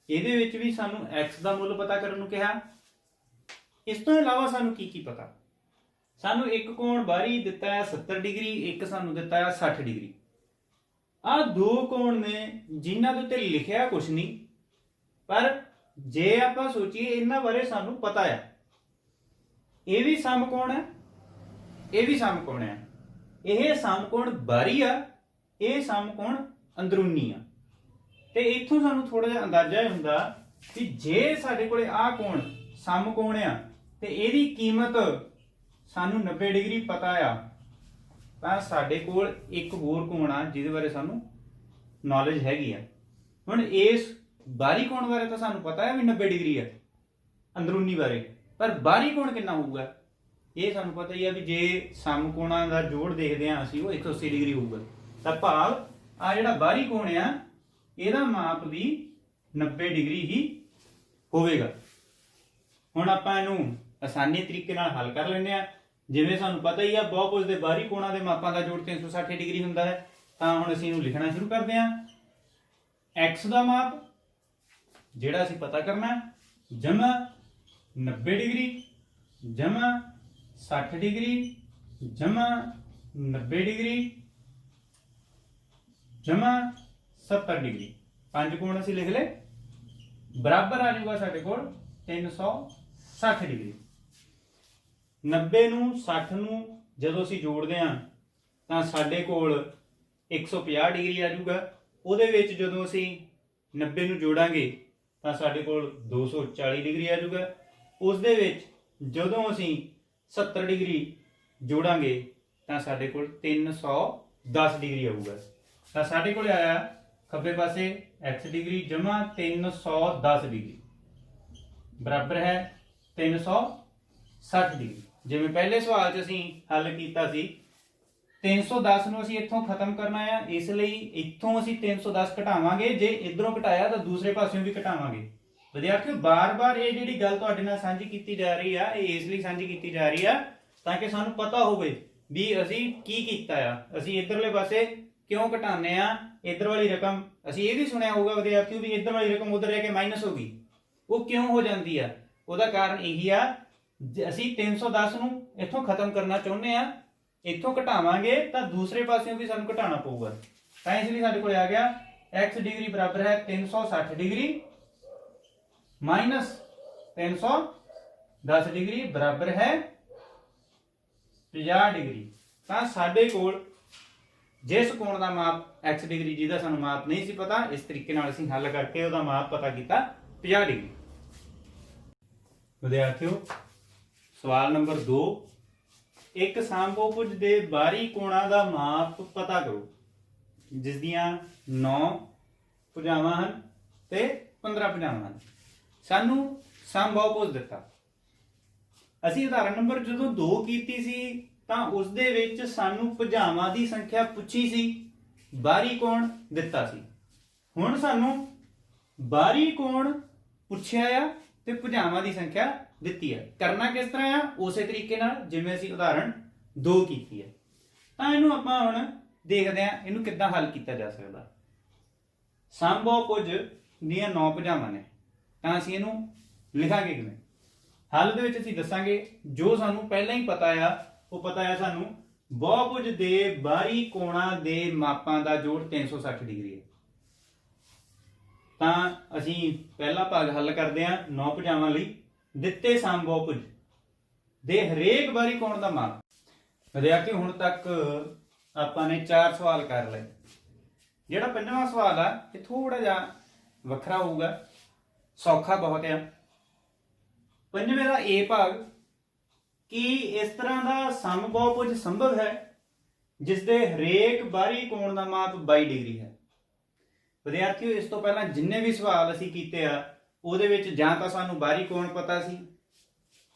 इहदे विच भी सानू x दा मुੱਲ पता करन नूं कहा। इस तो इलावा सानू की पता? सानू एक कोण बाहरी दिता है 70 डिग्री, एक सानू दिता है 60 डिग्री। आ 2 कोण ने जिन्हां दे उत्ते लिखिया कुछ नहीं, पर जे आपां सोचीए इन्हां बारे सानू पता है। ये भी समकोण है, ये भी समकोण है। ਇਹ ਸਮਕੋਣ ਬਾਹਰੀ ਆ, ਇਹ ਸਮਕੋਣ ਅੰਦਰੂਨੀ ਆ। ਤੇ ਇੱਥੋਂ ਸਾਨੂੰ ਥੋੜਾ ਜਿਹਾ ਅੰਦਾਜ਼ਾ ਇਹ ਹੁੰਦਾ ਕਿ ਜੇ ਸਾਡੇ ਕੋਲੇ ਆਹ ਕੋਣ ਸਮਕੋਣ ਆ ਤੇ ਇਹਦੀ ਕੀਮਤ ਸਾਨੂੰ 90 ਡਿਗਰੀ ਪਤਾ ਆ, ਤਾਂ ਸਾਡੇ ਕੋਲ ਇੱਕ ਹੋਰ ਕੋਣ ਆ ਜਿਹਦੇ ਬਾਰੇ ਸਾਨੂੰ ਨੌਲੇਜ ਹੈਗੀ ਆ। ਹੁਣ ਇਸ ਬਾਹਰੀ ਕੋਣ ਬਾਰੇ ਤਾਂ ਸਾਨੂੰ ਪਤਾ ਹੈ ਵੀ 90 ਡਿਗਰੀ ਆ ਅੰਦਰੂਨੀ ਬਾਰੇ, ਪਰ ਬਾਹਰੀ ਕੋਣ ਕਿੰਨਾ ਹੋਊਗਾ ਇਹ ਸਾਨੂੰ ਪਤਾ ਹੀ ਆ ਵੀ ਜੇ ਸਮਕੋਣਾਂ ਦਾ ਜੋੜ ਦੇਖਦੇ ਆ ਅਸੀਂ ਉਹ 180 ਡਿਗਰੀ ਹੋਊਗਾ, ਤਾਂ ਭਾਵ ਆ ਜਿਹੜਾ ਬਾਹਰੀ ਕੋਣ ਆ ਇਹਦਾ ਮਾਪ ਵੀ 90 ਡਿਗਰੀ ਹੀ ਹੋਵੇਗਾ। ਹੁਣ ਆਪਾਂ ਇਹਨੂੰ ਆਸਾਨੀ ਤਰੀਕੇ ਨਾਲ ਹੱਲ ਕਰ ਲੈਂਦੇ ਆ। ਜਿਵੇਂ ਸਾਨੂੰ ਪਤਾ ਹੀ ਆ ਬਹੁਭੁਜ ਦੇ ਬਾਹਰੀ ਕੋਣਾਂ ਦੇ ਮਾਪਾਂ ਦਾ ਜੋੜ 360 ਡਿਗਰੀ ਹੁੰਦਾ ਹੈ, ਤਾਂ ਹੁਣ ਅਸੀਂ ਇਹਨੂੰ ਲਿਖਣਾ ਸ਼ੁਰੂ ਕਰਦੇ ਹਾਂ। x ਦਾ ਮਾਪ ਜਿਹੜਾ ਅਸੀਂ ਪਤਾ ਕਰਨਾ ਜਮਾ 90 ਡਿਗਰੀ ਜਮਾ 60 ਡਿਗਰੀ ਜਮਾ 90 ਡਿਗਰੀ ਜਮਾ 70 ਡਿਗਰੀ, ਪੰਜ ਕੋਣ ਅਸੀਂ ਲਿਖ ਲਏ, ਬਰਾਬਰ ਆ ਜਾਊਗਾ ਸਾਡੇ ਕੋਲ 360 ਡਿਗਰੀ। 90 ਨੂੰ 60 ਨੂੰ ਜਦੋਂ ਅਸੀਂ ਜੋੜਦੇ ਹਾਂ ਤਾਂ ਸਾਡੇ ਕੋਲ 150 ਡਿਗਰੀ ਆ ਜਾਊਗਾ। ਉਹਦੇ ਵਿੱਚ ਜਦੋਂ ਅਸੀਂ 90 ਨੂੰ ਜੋੜਾਂਗੇ ਤਾਂ ਸਾਡੇ ਕੋਲ 240 ਡਿਗਰੀ ਆ ਜਾਊਗਾ। ਉਸ ਦੇ ਵਿੱਚ ਜਦੋਂ ਅਸੀਂ 70 ਡਿਗਰੀ ਜੋੜਾਂਗੇ ਤਾਂ ਸਾਡੇ ਕੋਲ 310 ਡਿਗਰੀ ਆਊਗਾ। ਤਾਂ ਸਾਡੇ ਕੋਲ ਆਇਆ ਖੱਬੇ ਪਾਸੇ x ਡਿਗਰੀ ਜਮਾ 310 ਡਿਗਰੀ ਬਰਾਬਰ ਹੈ 360 ਡਿਗਰੀ। ਜਿਵੇਂ ਪਹਿਲੇ ਸਵਾਲ 'ਚ ਅਸੀਂ ਹੱਲ ਕੀਤਾ ਸੀ 310 ਨੂੰ ਅਸੀਂ ਇੱਥੋਂ ਖਤਮ ਕਰਨਾ ਆ, ਇਸ ਲਈ ਇੱਥੋਂ ਅਸੀਂ 310 ਘਟਾਵਾਂਗੇ, ਜੇ ਇਧਰੋਂ ਘਟਾਇਆ ਤਾਂ ਦੂਸਰੇ ਪਾਸਿਓਂ ਵੀ ਘਟਾਵਾਂਗੇ। ਵਿਦਿਆਰਥੀਓ ਬਾਰ-ਬਾਰ ਇਹ ਜਿਹੜੀ ਗੱਲ ਤੁਹਾਡੇ ਨਾਲ ਸਾਂਝੀ ਕੀਤੀ ਜਾ ਰਹੀ ਆ, ਇਹ ਇਸ ਲਈ ਸਾਂਝੀ ਕੀਤੀ ਜਾ ਰਹੀ ਆ ਤਾਂ ਕਿ ਸਾਨੂੰ ਪਤਾ ਹੋਵੇ ਵੀ ਅਸੀਂ ਕੀ ਕੀਤਾ ਆ, ਅਸੀਂ ਇਧਰਲੇ ਪਾਸੇ ਕਿਉਂ ਘਟਾਉਂਦੇ ਆ। ਇਧਰ ਵਾਲੀ ਰਕਮ ਅਸੀਂ ਇਹ ਵੀ ਸੁਣਿਆ ਹੋਊਗਾ ਵਿਦਿਆਰਥੀਓ ਵੀ ਇਧਰ ਵਾਲੀ ਰਕਮ ਉਧਰ ਜਾ ਕੇ ਮਾਈਨਸ ਹੋ ਗਈ, ਉਹ ਕਿਉਂ ਹੋ ਜਾਂਦੀ ਆ? ਉਹਦਾ ਕਾਰਨ ਇਹੀ ਆ ਅਸੀਂ 310 ਨੂੰ ਇੱਥੋਂ ਖਤਮ ਕਰਨਾ ਚਾਹੁੰਦੇ ਆ, ਇੱਥੋਂ ਘਟਾਵਾਂਗੇ ਤਾਂ ਦੂਸਰੇ ਪਾਸਿਓਂ ਵੀ ਸਾਨੂੰ ਘਟਾਉਣਾ ਪਊਗਾ। ਤਾਂ ਇਸ ਲਈ ਸਾਡੇ ਕੋਲ ਆ ਗਿਆ x ਡਿਗਰੀ ਬਰਾਬਰ ਹੈ 360 ਡਿਗਰੀ ਮਾਈਨਸ 310 ਡਿਗਰੀ ਬਰਾਬਰ ਹੈ 50 ਡਿਗਰੀ। ਤਾਂ ਸਾਡੇ ਕੋਲ ਜਿਸ ਕੋਣ ਦਾ ਮਾਪ x ਡਿਗਰੀ ਜਿਹਦਾ ਸਾਨੂੰ ਮਾਪ ਨਹੀਂ ਸੀ ਪਤਾ, ਇਸ ਤਰੀਕੇ ਨਾਲ ਅਸੀਂ ਹੱਲ ਕਰਕੇ ਉਹਦਾ ਮਾਪ ਪਤਾ ਕੀਤਾ 50 ਡਿਗਰੀ। ਵਿਦਿਆਰਥੀਓ ਸਵਾਲ ਨੰਬਰ 2, ਇੱਕ ਸਮਬਹੁਭੁਜ ਦੇ ਬਾਹਰੀ ਕੋਣਾਂ ਦਾ ਮਾਪ ਪਤਾ ਕਰੋ ਜਿਸ ਦੀਆਂ 9 ਭੁਜਾਵਾਂ ਹਨ ਤੇ 15 ਭੁਜਾਵਾਂ ਹਨ। ਸਾਨੂੰ ਸਮਬਹੁਭੁਜ ਦਿੱਤਾ, ਅਸੀਂ ਉਦਾਹਰਨ ਨੰਬਰ ਜਦੋਂ 2 ਕੀਤੀ ਸੀ ਤਾਂ ਉਸ ਦੇ ਵਿੱਚ ਸਾਨੂੰ ਭੁਜਾਵਾਂ ਦੀ ਸੰਖਿਆ ਪੁੱਛੀ ਸੀ, ਬਾਹਰੀ ਕੋਣ ਦਿੱਤਾ ਸੀ। ਹੁਣ ਸਾਨੂੰ ਬਾਹਰੀ ਕੋਣ ਪੁੱਛਿਆ ਆ ਤੇ ਭੁਜਾਵਾਂ ਦੀ ਸੰਖਿਆ ਦਿੱਤੀ ਹੈ। ਕਰਨਾ ਕਿਸ ਤਰ੍ਹਾਂ ਆ? ਉਸੇ ਤਰੀਕੇ ਨਾਲ ਜਿਵੇਂ ਅਸੀਂ ਉਦਾਹਰਣ 2 ਕੀਤੀ ਹੈ। ਤਾਂ ਇਹਨੂੰ ਆਪਾਂ ਹੁਣ ਦੇਖਦੇ ਹਾਂ ਇਹਨੂੰ ਕਿੱਦਾਂ ਹੱਲ ਕੀਤਾ ਜਾ ਸਕਦਾ। ਸਮਬਹੁਭੁਜ ਦੀਆਂ 9 ਭੁਜਾਵਾਂ ਨੇ, ਤਾਂ ਅਸੀਂ ਇਹਨੂੰ ਲਿਖਾਂਗੇ ਕਿਵੇਂ? ਹੱਲ ਦੇ ਵਿੱਚ ਅਸੀਂ ਦੱਸਾਂਗੇ ਜੋ ਸਾਨੂੰ ਪਹਿਲਾਂ ਹੀ ਪਤਾ ਆ, ਉਹ ਪਤਾ ਹੈ ਸਾਨੂੰ ਬਹੁਭੁਜ ਦੇ ਬਾਹਰੀ ਕੋਣਾਂ ਦੇ ਮਾਪਾਂ ਦਾ ਜੋੜ 360 ਡਿਗਰੀ ਹੈ। ਤਾਂ ਅਸੀਂ ਪਹਿਲਾ ਭਾਗ ਹੱਲ ਕਰਦੇ ਹਾਂ 9 ਭੁਜਾਵਾਂ ਲਈ। ਦਿੱਤੇ ਸਮਬਹੁਭੁਜ ਦੇ ਹਰੇਕ ਬਾਹਰੀ ਕੋਣ ਦਾ ਮਾਪ। ਵਿਦਿਆਰਥੀ ਹੁਣ ਤੱਕ ਆਪਾਂ ਨੇ 4 ਸਵਾਲ ਕਰ ਲਏ। ਜਿਹੜਾ ਪੰਜਵਾਂ ਸਵਾਲ ਆ ਇਹ ਥੋੜਾ ਜਿਹਾ ਵੱਖਰਾ ਹੋਊਗਾ, ਸੌਖਾ ਬਹੁਤ ਆ। ਪੰਜਵੇਂ ਦਾ A ਭਾਗ, ਕੀ ਇਸ ਤਰ੍ਹਾਂ ਦਾ ਸਮਬਹੁਭੁਜ ਸੰਭਵ ਹੈ ਜਿਸ ਦੇ ਹਰੇਕ ਬਾਹਰੀ ਕੋਣ ਦਾ ਮਾਪ 22 ਡਿਗਰੀ ਹੈ। ਵਿਦਿਆਰਥੀਓ ਇਸ ਤੋਂ ਪਹਿਲਾਂ ਜਿੰਨੇ ਵੀ ਸਵਾਲ ਅਸੀਂ ਕੀਤੇ ਆ ਉਹਦੇ ਵਿੱਚ ਜਾਂ ਤਾਂ ਸਾਨੂੰ ਬਾਹਰੀ ਕੋਣ ਪਤਾ ਸੀ,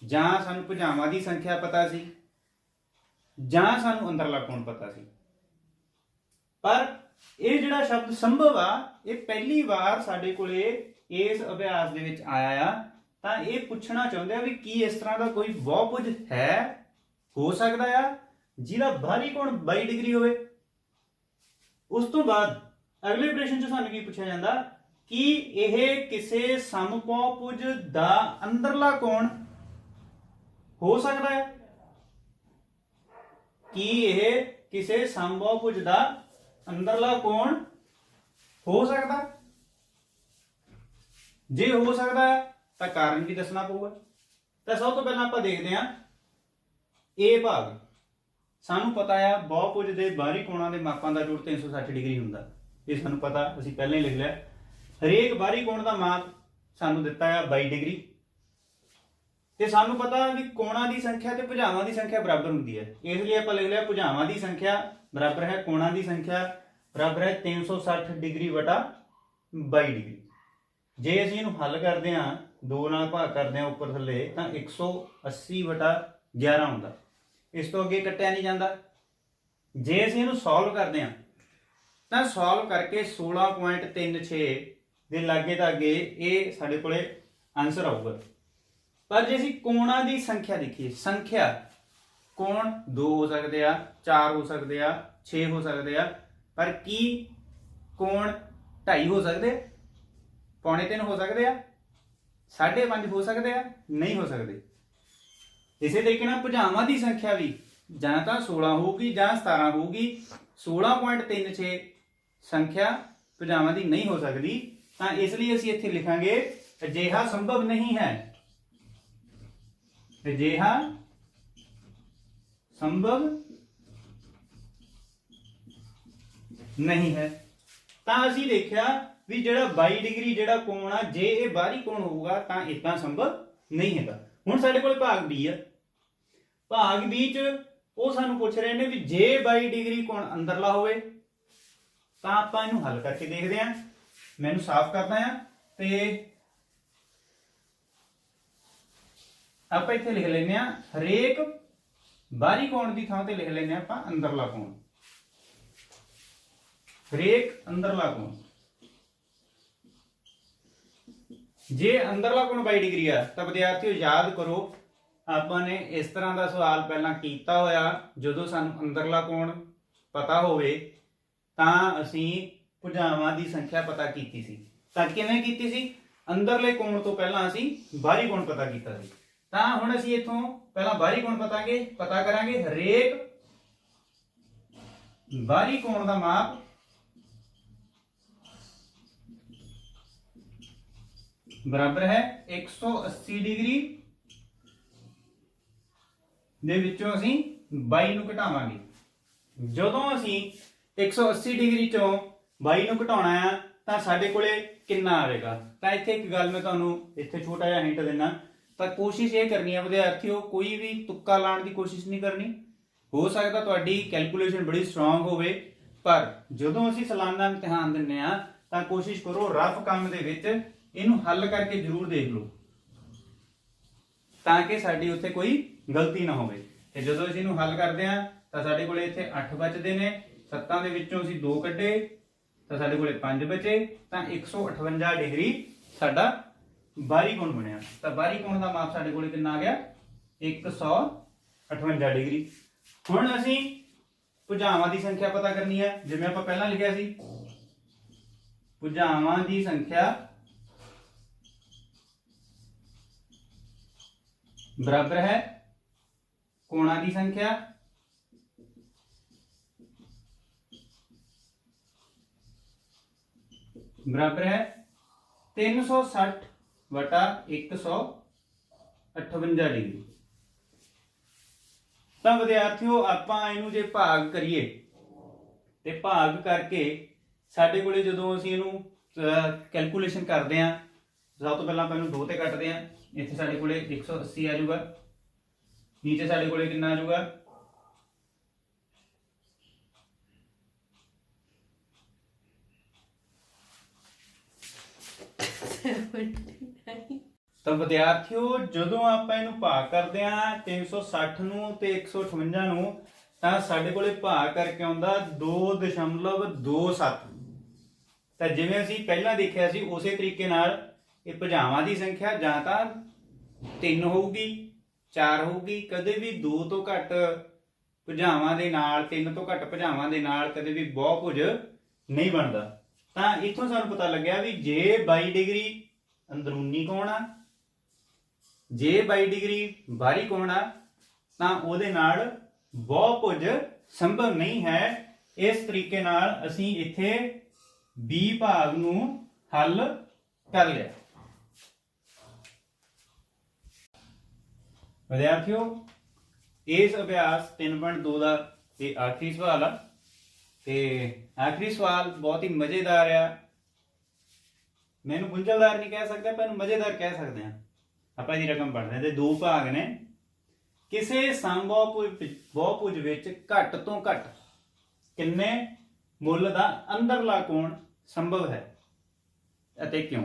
ਜਾਂ ਸਾਨੂੰ ਭੁਜਾਵਾਂ ਦੀ ਸੰਖਿਆ ਪਤਾ ਸੀ, ਜਾਂ ਸਾਨੂੰ ਅੰਦਰਲਾ ਕੋਣ ਪਤਾ ਸੀ। ਪਰ ਇਹ ਜਿਹੜਾ ਸ਼ਬਦ ਸੰਭਵ ਆ ਇਹ ਪਹਿਲੀ ਵਾਰ ਸਾਡੇ ਕੋਲੇ ਇਸ ਅਭਿਆਸ ਦੇ ਵਿੱਚ ਆਇਆ ਆ। ਤਾਂ ਇਹ ਪੁੱਛਣਾ ਚਾਹੁੰਦੇ ਆ ਵੀ ਕੀ ਇਸ ਤਰ੍ਹਾਂ ਦਾ ਕੋਈ ਬਹੁਭੁਜ ਹੈ, ਹੋ ਸਕਦਾ ਆ ਜਿਹਦਾ ਬਾਹਰੀ ਕੋਣ 22 ਡਿਗਰੀ ਹੋਵੇ। ਉਸ ਤੋਂ ਬਾਅਦ ਅਗਲੇ ਪ੍ਰਸ਼ਨ 'ਚ ਸਾਨੂੰ ਕੀ ਪੁੱਛਿਆ ਜਾਂਦਾ ਕਿ ਇਹ ਕਿਸੇ ਸਮਬਹੁਭੁਜ ਦਾ ਅੰਦਰਲਾ ਕੋਣ ਹੋ ਸਕਦਾ ਹੈ। ਕੀ ਇਹ ਕਿਸੇ ਸਮਬਹੁਭੁਜ ਦਾ ਅੰਦਰਲਾ ਕੋਣ ਹੋ ਸਕਦਾ? ਜੇ ਹੋ ਸਕਦਾ ਹੈ ਤਾਂ ਕਾਰਨ ਵੀ ਦੱਸਣਾ ਪਊਗਾ। ਤਾਂ ਸਭ ਤੋਂ ਪਹਿਲਾਂ ਆਪਾਂ ਦੇਖਦੇ ਹਾਂ ਇਹ ਭਾਗ। ਸਾਨੂੰ ਪਤਾ ਆ ਬਹੁਭੁਜ ਦੇ ਬਾਹਰੀ ਕੋਣਾਂ ਦੇ ਮਾਪਾਂ ਦਾ ਜੋੜ 360 ਡਿਗਰੀ ਹੁੰਦਾ, ਇਹ ਸਾਨੂੰ ਪਤਾ, ਅਸੀਂ ਪਹਿਲਾਂ ਹੀ ਲਿਖ ਲਿਆ। ਹਰੇਕ ਬਾਹਰੀ ਕੋਣ ਦਾ ਮਾਪ ਸਾਨੂੰ ਦਿੱਤਾ ਆ 22 ਡਿਗਰੀ, ਤੇ ਸਾਨੂੰ ਪਤਾ ਵੀ ਕੋਣਾਂ ਦੀ ਸੰਖਿਆ ਤੇ ਭੁਜਾਵਾਂ ਦੀ ਸੰਖਿਆ ਬਰਾਬਰ ਹੁੰਦੀ ਹੈ। ਇਸ ਲਈ ਆਪਾਂ ਲਿਖ ਲਿਆ ਭੁਜਾਵਾਂ ਦੀ ਸੰਖਿਆ ਬਰਾਬਰ ਹੈ ਕੋਣਾਂ ਦੀ ਸੰਖਿਆ ਬਰਾਬਰ ਹੈ 360 ਡਿਗਰੀ ਵਟਾ 22 ਡਿਗਰੀ। ਜੇ ਅਸੀਂ ਇਹਨੂੰ ਹੱਲ ਕਰਦੇ ਹਾਂ, 2 ਨਾਲ ਭਾਗ ਕਰਦੇ ਹਾਂ ਉੱਪਰ ਥੱਲੇ, ਤਾਂ 180 ਵਟਾ 11 ਆਉਂਦਾ। ਇਸ ਤੋਂ ਅੱਗੇ ਕੱਟਿਆ ਨਹੀਂ ਜਾਂਦਾ। ਜੇ ਅਸੀਂ ਇਹਨੂੰ ਸੋਲਵ ਕਰਦੇ ਹਾਂ ਤਾਂ ਸੋਲਵ ਕਰਕੇ 16.36 ਦੇ ਲਾਗੇ ਧਾਗੇ ਇਹ ਸਾਡੇ ਕੋਲੇ ਆਨਸਰ ਆਊਗਾ। ਪਰ ਜੇ ਅਸੀਂ ਕੋਣਾਂ ਦੀ ਸੰਖਿਆ ਦੇਖੀਏ, ਸੰਖਿਆ ਕੋਣ 2 ਹੋ ਸਕਦੇ ਆ, 4 ਹੋ ਸਕਦੇ ਆ, 6 ਹੋ ਸਕਦੇ ਆ, ਪਰ ਕੀ ਕੋਣ 2.5 ਹੋ ਸਕਦੇ, 2.25 ਹੋ ਸਕਦੇ ਆ, 5.5 ਹੋ ਸਕਦੇ ਆ, ਨਹੀਂ ਹੋ ਸਕਦੇ। ਇਸੇ ਤਰੀਕੇ ਨਾਲ ਭੁਜਾਵਾਂ ਦੀ ਸੰਖਿਆ ਵੀ ਜਾਂ ਤਾਂ 16 ਹੋਊਗੀ ਜਾਂ 17 ਹੋਊਗੀ। 16.36 ਸੰਖਿਆ ਭੁਜਾਵਾਂ ਦੀ ਨਹੀਂ ਹੋ ਸਕਦੀ, ਤਾਂ ਇਸ ਲਈ ਅਸੀਂ ਇੱਥੇ ਲਿਖਾਂਗੇ ਅਜਿਹਾ ਸੰਭਵ ਨਹੀਂ ਹੈ, ਅਜਿਹਾ ਸੰਭਵ ਨਹੀਂ ਹੈ। ਤਾਂ ਅਸੀਂ ਦੇਖਿਆ ਵੀ ਜਿਹੜਾ 22 ਡਿਗਰੀ ਜਿਹੜਾ ਕੋਣ ਆ, ਜੇ ਇਹ ਬਾਹਰੀ ਕੋਣ ਹੋਊਗਾ ਤਾਂ ਇਦਾਂ ਸੰਭਵ ਨਹੀਂ ਹੈਗਾ। ਹੁਣ ਸਾਡੇ ਕੋਲ ਭਾਗ B ਆ। ਭਾਗ B ਚ ਉਹ ਸਾਨੂੰ ਪੁੱਛ ਰਹੇ ਨੇ ਵੀ ਜੇ 22 ਡਿਗਰੀ ਕੋਣ ਅੰਦਰਲਾ ਹੋਵੇ ਤਾਂ ਆਪਾਂ ਇਹਨੂੰ ਹੱਲ ਕਰਕੇ ਦੇਖਦੇ ਹਾਂ। ਮੈਂ ਇਹਨੂੰ ਸਾਫ਼ ਕਰਦਾ ਆ ਤੇ ਆਪਾਂ ਇੱਥੇ ਲਿਖ ਲੈਂਦੇ ਆ ਹਰੇਕ ਬਾਹਰੀ ਕੋਣ ਦੀ ਥਾਂ ਤੇ ਲਿਖ ਲੈਂਦੇ ਆ ਆਪਾਂ ਅੰਦਰਲਾ ਕੋਣ, ਹਰੇਕ ਅੰਦਰਲਾ ਕੋਣ। ਜੇ ਅੰਦਰਲਾ ਕੋਣ 22 ਡਿਗਰੀ ਆ ਤਾਂ ਵਿਦਿਆਰਥੀਓ ਯਾਦ ਕਰੋ ਆਪਾਂ ਨੇ ਇਸ ਤਰ੍ਹਾਂ ਦਾ ਸਵਾਲ ਪਹਿਲਾਂ ਕੀਤਾ ਹੋਇਆ। ਜਦੋਂ ਸਾਨੂੰ ਅੰਦਰਲਾ ਕੋਣ ਪਤਾ ਹੋਵੇ ਤਾਂ ਅਸੀਂ ਭੁਜਾਵਾਂ ਦੀ ਸੰਖਿਆ ਪਤਾ ਕੀਤੀ ਸੀ। ਤਾਂ ਕਿਵੇਂ ਕੀਤੀ ਸੀ? ਅੰਦਰਲੇ ਕੋਣ ਤੋਂ ਪਹਿਲਾਂ ਅਸੀਂ ਬਾਹਰੀ ਕੋਣ ਪਤਾ ਕੀਤਾ ਸੀ। ਤਾਂ ਹੁਣ ਅਸੀਂ ਇੱਥੋਂ ਪਹਿਲਾਂ ਬਾਹਰੀ ਕੋਣ ਪਤਾ ਕਰਾਂਗੇ। ਹਰੇਕ ਬਾਹਰੀ ਕੋਣ ਦਾ ਮਾਪ ਬਰਾਬਰ ਹੈ 180 ਡਿਗਰੀ ਦੇ ਵਿੱਚੋਂ ਅਸੀਂ 22 ਨੂੰ ਘਟਾਵਾਂਗੇ। ਜਦੋਂ ਅਸੀਂ 180 ਡਿਗਰੀ ਚੋਂ 22 ਨੂੰ ਘਟਾਉਣਾ ਆ ਤਾਂ ਸਾਡੇ ਕੋਲੇ ਕਿੰਨਾ ਆਵੇਗਾ। ਤਾਂ ਇੱਥੇ ਇੱਕ ਗੱਲ ਮੈਂ ਤੁਹਾਨੂੰ ਇੱਥੇ ਛੋਟਾ ਜਿਹਾ ਹਿੰਟ ਦਿੰਦਾ। ਤਾਂ ਕੋਸ਼ਿਸ਼ ਇਹ ਕਰਨੀ ਹੈ ਵਿਦਿਆਰਥੀਓ, ਕੋਈ ਵੀ ਤੁੱਕਾ ਲਾਉਣ ਦੀ ਕੋਸ਼ਿਸ਼ ਨਹੀਂ ਕਰਨੀ। ਹੋ ਸਕਦਾ ਤੁਹਾਡੀ ਕੈਲਕੂਲੇਸ਼ਨ ਬੜੀ ਸਟਰੋਂਗ ਹੋਵੇ, ਪਰ ਜਦੋਂ ਅਸੀਂ ਸਾਲਾਨਾ ਇਮਤਿਹਾਨ ਦਿੰਦੇ ਆ ਤਾਂ ਕੋਸ਼ਿਸ਼ ਕਰੋ ਰਫ ਕੰਮ ਦੇ ਵਿੱਚ ਇਹਨੂੰ ਹੱਲ ਕਰਕੇ ਜ਼ਰੂਰ ਦੇਖ ਲਓ ਤਾਂ ਕਿ ਸਾਡੀ ਉੱਥੇ ਕੋਈ ਗਲਤੀ ਨਾ ਹੋਵੇ। ਤੇ ਜਦੋਂ ਅਸੀਂ ਇਹਨੂੰ ਹੱਲ ਕਰਦੇ ਆ ਤਾਂ ਸਾਡੇ ਕੋਲੇ ਇੱਥੇ 8 ਬਚਦੇ ਨੇ। 7 ਦੇ ਵਿੱਚੋਂ ਅਸੀਂ 2 ਕੱਢੇ ਤਾਂ ਸਾਡੇ ਕੋਲੇ 5 ਬਚੇ। ਤਾਂ 158 ਡਿਗਰੀ ਸਾਡਾ ਬਾਹਰੀ ਕੋਣ ਬਣਿਆ। ਤਾਂ ਬਾਹਰੀ ਕੋਣ ਦਾ ਮਾਪ ਸਾਡੇ ਕੋਲੇ ਕਿੰਨਾ ਆ ਗਿਆ? 158 ਡਿਗਰੀ। ਹੁਣ ਅਸੀਂ ਭੁਜਾਵਾਂ ਦੀ ਸੰਖਿਆ ਪਤਾ ਕਰਨੀ ਹੈ। ਜਿਵੇਂ ਆਪਾਂ ਪਹਿਲਾਂ ਲਿਖਿਆ ਸੀ, ਭੁਜਾਵਾਂ ਦੀ ਸੰਖਿਆ ਬਰਾਬਰ ਹੈ ਕੋਣਾਂ ਦੀ ਸੰਖਿਆ ਬਰਾਬਰ ਹੈ 360 ਵਟਾ 158 ਡਿਗਰੀ। ਤਾਂ ਵਿਦਿਆਰਥੀਓ ਆਪਾਂ ਇਹਨੂੰ ਜੇ ਭਾਗ ਕਰੀਏ ਤੇ ਭਾਗ ਕਰਕੇ ਸਾਡੇ ਕੋਲੇ ਜਦੋਂ ਅਸੀਂ ਇਹਨੂੰ ਕੈਲਕੂਲੇਸ਼ਨ ਕਰਦੇ ਆ, ਸਭ ਤੋਂ ਪਹਿਲਾਂ ਆਪਾਂ ਇਹਨੂੰ 2 ਤੇ ਕੱਟਦੇ ਆ। ਇੱਥੇ ਸਾਡੇ ਕੋਲੇ 180 ਆ ਜਾਊਗਾ, ਨੀਚੇ ਸਾਡੇ ਕੋਲੇ ਕਿੰਨਾ ਆ ਜਾਊਗਾ? ਤਾਂ ਵਿਦਿਆਰਥੀਓ ਜਦੋਂ ਆਪਾਂ ਇਹਨੂੰ ਭਾਗ ਕਰਦੇ ਆ 360 ਨੂੰ ਤੇ 158 ਨੂੰ ਤਾਂ ਸਾਡੇ ਕੋਲੇ ਭਾਗ ਕਰਕੇ ਆਉਂਦਾ 2.27। ਤਾਂ ਜਿਵੇਂ ਅਸੀਂ ਪਹਿਲਾਂ ਦੇਖਿਆ ਸੀ ਉਸੇ ਤਰੀਕੇ ਨਾਲ ਇਹ ਭੁਜਾਵਾਂ ਦੀ ਸੰਖਿਆ ਜਾਂ ਤਾਂ 3 ਹੋਊਗੀ, 4 ਹੋਊਗੀ, ਕਦੇ ਵੀ 2 ਤੋਂ ਘੱਟ ਭੁਜਾਵਾਂ ਦੇ ਨਾਲ, 3 ਤੋਂ ਘੱਟ ਭੁਜਾਵਾਂ ਦੇ ਨਾਲ ਕਦੇ ਵੀ ਬਹੁਭੁਜ ਨਹੀਂ ਬਣਦਾ। ਤਾਂ ਇੱਥੋਂ ਸਾਨੂੰ ਪਤਾ ਲੱਗਿਆ ਵੀ ਜੇ 22 ਡਿਗਰੀ ਅੰਦਰੂਨੀ ਕੋਣ ਆ, ਜੇ 22 ਡਿਗਰੀ ਬਾਹਰੀ ਕੋਣ ਆ ਤਾਂ ਉਹਦੇ ਨਾਲ ਬਹੁਭੁਜ ਸੰਭਵ ਨਹੀਂ ਹੈ। ਇਸ ਤਰੀਕੇ ਨਾਲ ਅਸੀਂ ਇੱਥੇ B ਭਾਗ ਨੂੰ ਹੱਲ ਕਰ ਲਿਆ। ਵਿਦਿਆਰਥੀਓ ਇਸ ਅਭਿਆਸ 3.2 ਦਾ ਇਹ ਆਖਰੀ ਸਵਾਲ ਆ ਤੇ ਆਖਰੀ ਸਵਾਲ ਬਹੁਤ ਹੀ ਮਜ਼ੇਦਾਰ ਆ। ਮੈਨੂੰ ਗੁੰਝਲਦਾਰ ਨਹੀਂ ਕਹਿ ਸਕਦਾ, ਪਰ ਮਜ਼ੇਦਾਰ ਕਹਿ ਸਕਦੇ ਹਾਂ। ਆਪਾਂ ਇਹਦੀ ਰਕਮ ਪੜ੍ਹਦੇ ਹਾਂ ਤੇ 2 ਭਾਗ ਨੇ। ਕਿਸੇ ਸਮਬਹੁਭੁਜ ਵਿੱਚ ਘੱਟ ਤੋਂ ਘੱਟ ਕਿੰਨੇ ਮੁੱਲ ਦਾ ਅੰਦਰਲਾ ਕੋਣ ਸੰਭਵ ਹੈ ਅਤੇ ਕਿਉਂ?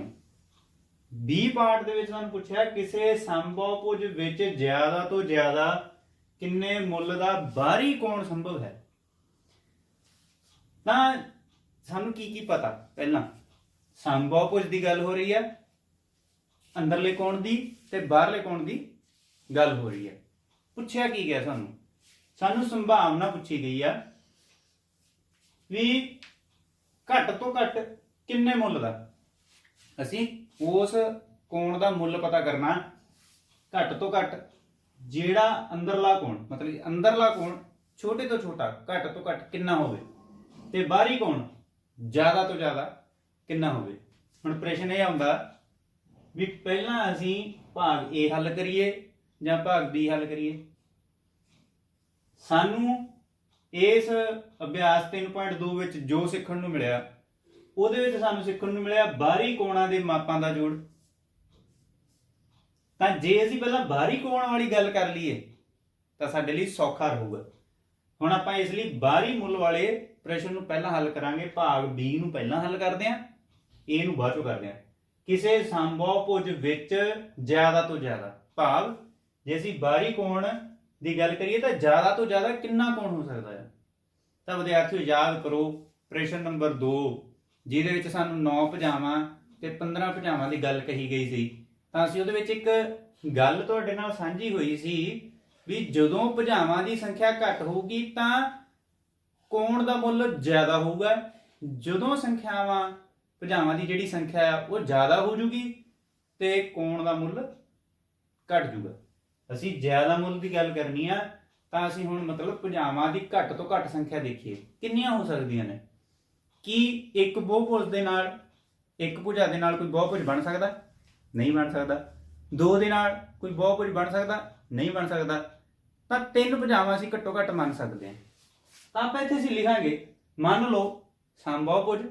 B ਪਾਰਟ ਦੇ ਵਿੱਚ ਸਾਨੂੰ ਪੁੱਛਿਆ ਕਿਸੇ ਸਮਬਹੁਭੁਜ ਵਿੱਚ ਜ਼ਿਆਦਾ ਤੋਂ ਜ਼ਿਆਦਾ ਕਿੰਨੇ ਮੁੱਲ ਦਾ ਬਾਹਰੀ ਕੋਣ ਸੰਭਵ ਹੈ। ਤਾਂ ਸਾਨੂੰ ਕੀ ਪਤਾ, ਪਹਿਲਾਂ ਸਮਬਾਹੁਭੁਜ ਦੀ ਗੱਲ ਹੋ ਰਹੀ ਹੈ, ਅੰਦਰਲੇ ਕੋਣ ਦੀ ਤੇ ਬਾਹਰਲੇ ਕੋਣ ਦੀ ਗੱਲ ਹੋ ਰਹੀ ਹੈ। ਪੁੱਛਿਆ ਕੀ ਗਿਆ ਸਾਨੂੰ ਸੰਭਾਵਨਾ ਪੁੱਛੀ ਗਈ ਆ ਵੀ ਘੱਟ ਤੋਂ ਘੱਟ ਕਿੰਨੇ ਮੁੱਲ ਦਾ, ਅਸੀਂ ਉਸ ਕੋਣ ਦਾ ਮੁੱਲ ਪਤਾ ਕਰਨਾ। ਘੱਟ ਤੋਂ ਘੱਟ ਜਿਹੜਾ ਅੰਦਰਲਾ ਕੋਣ, ਮਤਲਬ ਅੰਦਰਲਾ ਕੋਣ ਛੋਟੇ ਤੋਂ ਛੋਟਾ ਘੱਟ ਤੋਂ ਘੱਟ ਕਿੰਨਾ ਹੋਵੇ ਤੇ ਬਾਹਰੀ ਕੋਣ ਜ਼ਿਆਦਾ ਤੋਂ ਜ਼ਿਆਦਾ ਕਿੰਨਾ ਹੋਵੇ। ਹੁਣ ਪ੍ਰਸ਼ਨ ਇਹ ਆਉਂਦਾ ਵੀ ਪਹਿਲਾਂ ਅਸੀਂ ਭਾਗ A ਹੱਲ ਕਰੀਏ ਜਾਂ ਭਾਗ B ਹੱਲ ਕਰੀਏ। ਸਾਨੂੰ ਇਸ ਅਭਿਆਸ 3.2 ਵਿੱਚ ਜੋ ਸਿੱਖਣ ਨੂੰ ਮਿਲਿਆ, ਉਹਦੇ ਵਿੱਚ ਸਾਨੂੰ ਸਿੱਖਣ ਨੂੰ ਮਿਲਿਆ ਬਾਹਰੀ ਕੋਣਾਂ ਦੇ ਮਾਪਾਂ ਦਾ ਜੋੜ। ਤਾਂ ਜੇ ਅਸੀਂ ਪਹਿਲਾਂ ਬਾਹਰੀ ਕੋਣ ਵਾਲੀ ਗੱਲ ਕਰ ਲਈਏ ਤਾਂ ਸਾਡੇ ਲਈ ਸੌਖਾ ਰਹੂਗਾ। ਹੁਣ ਆਪਾਂ ਇਸ ਲਈ ਬਾਹਰੀ ਮੁੱਲ ਵਾਲੇ ਪ੍ਰਸ਼ਨ ਨੂੰ ਪਹਿਲਾਂ ਹੱਲ ਕਰਾਂਗੇ, ਭਾਗ B ਨੂੰ ਪਹਿਲਾਂ ਹੱਲ ਕਰਦੇ ਹਾਂ, A ਨੂੰ ਬਾਅਦ ਚੋਂ ਕਰਦੇ ਹਾਂ। ਕਿਸੇ ਸਮਬਾਹੁਭੁਜ ਵਿੱਚ ਜ਼ਿਆਦਾ ਤੋਂ ਜ਼ਿਆਦਾ, ਭਾਵ ਜੇ ਅਸੀਂ ਬਾਹਰੀ ਕੋਣ ਦੀ ਗੱਲ ਕਰੀਏ ਤਾਂ ਜ਼ਿਆਦਾ ਤੋਂ ਜ਼ਿਆਦਾ ਕਿੰਨਾ ਕੋਣ ਹੋ ਸਕਦਾ ਹੈ। ਤਾਂ ਵਿਦਿਆਰਥੀਓ ਯਾਦ ਕਰੋ ਪ੍ਰਸ਼ਨ ਨੰਬਰ 2 ਜਿਹਦੇ ਵਿੱਚ ਸਾਨੂੰ 9 ਭੁਜਾਵਾਂ ਤੇ 15 ਭੁਜਾਵਾਂ ਦੀ ਗੱਲ ਕਹੀ ਗਈ ਸੀ। ਤਾਂ ਅਸੀਂ ਉਹਦੇ ਵਿੱਚ ਇੱਕ ਗੱਲ ਤੁਹਾਡੇ ਨਾਲ ਸਾਂਝੀ ਹੋਈ ਸੀ ਵੀ ਜਦੋਂ ਭੁਜਾਵਾਂ ਦੀ ਸੰਖਿਆ ਘੱਟ ਹੋਊਗੀ ਤਾਂ ਕੋਣ ਦਾ ਮੁੱਲ ਜ਼ਿਆਦਾ ਹੋਊਗਾ, ਜਦੋਂ ਸੰਖਿਆਵਾਂ ਭੁਜਾਵਾਂ ਦੀ ਜਿਹੜੀ ਸੰਖਿਆ ਆ ਉਹ ਜ਼ਿਆਦਾ ਹੋ ਜੂਗੀ ਤੇ ਕੋਣ ਦਾ ਮੁੱਲ ਘਟ ਜੂਗਾ। ਅਸੀਂ ਜ਼ਿਆਦਾ ਮੁੱਲ ਦੀ ਗੱਲ ਕਰਨੀ ਆ ਤਾਂ ਅਸੀਂ ਹੁਣ ਮਤਲਬ ਭੁਜਾਵਾਂ ਦੀ ਘੱਟ ਤੋਂ ਘੱਟ ਸੰਖਿਆ ਦੇਖੀਏ ਕਿੰਨੀਆਂ ਹੋ ਸਕਦੀਆਂ ਨੇ। ਕੀ ਇੱਕ ਬਹੁਭੁਜ ਦੇ ਨਾਲ, ਇੱਕ ਭੁਜਾ ਦੇ ਨਾਲ ਕੋਈ ਬਹੁਭੁਜ ਬਣ ਸਕਦਾ? ਨਹੀਂ ਬਣ ਸਕਦਾ। 2 ਦੇ ਨਾਲ ਕੋਈ ਬਹੁਭੁਜ ਬਣ ਸਕਦਾ? ਨਹੀਂ ਬਣ ਸਕਦਾ। ਤਾਂ 3 ਭੁਜਾਵਾਂ ਅਸੀਂ ਘੱਟੋ ਘੱਟ ਮੰਨ ਸਕਦੇ ਹਾਂ। ਤਾਂ ਆਪਾਂ ਇੱਥੇ ਅਸੀਂ ਲਿਖਾਂਗੇ, ਮੰਨ ਲਓ ਸਮਬਾਹੁਭੁਜ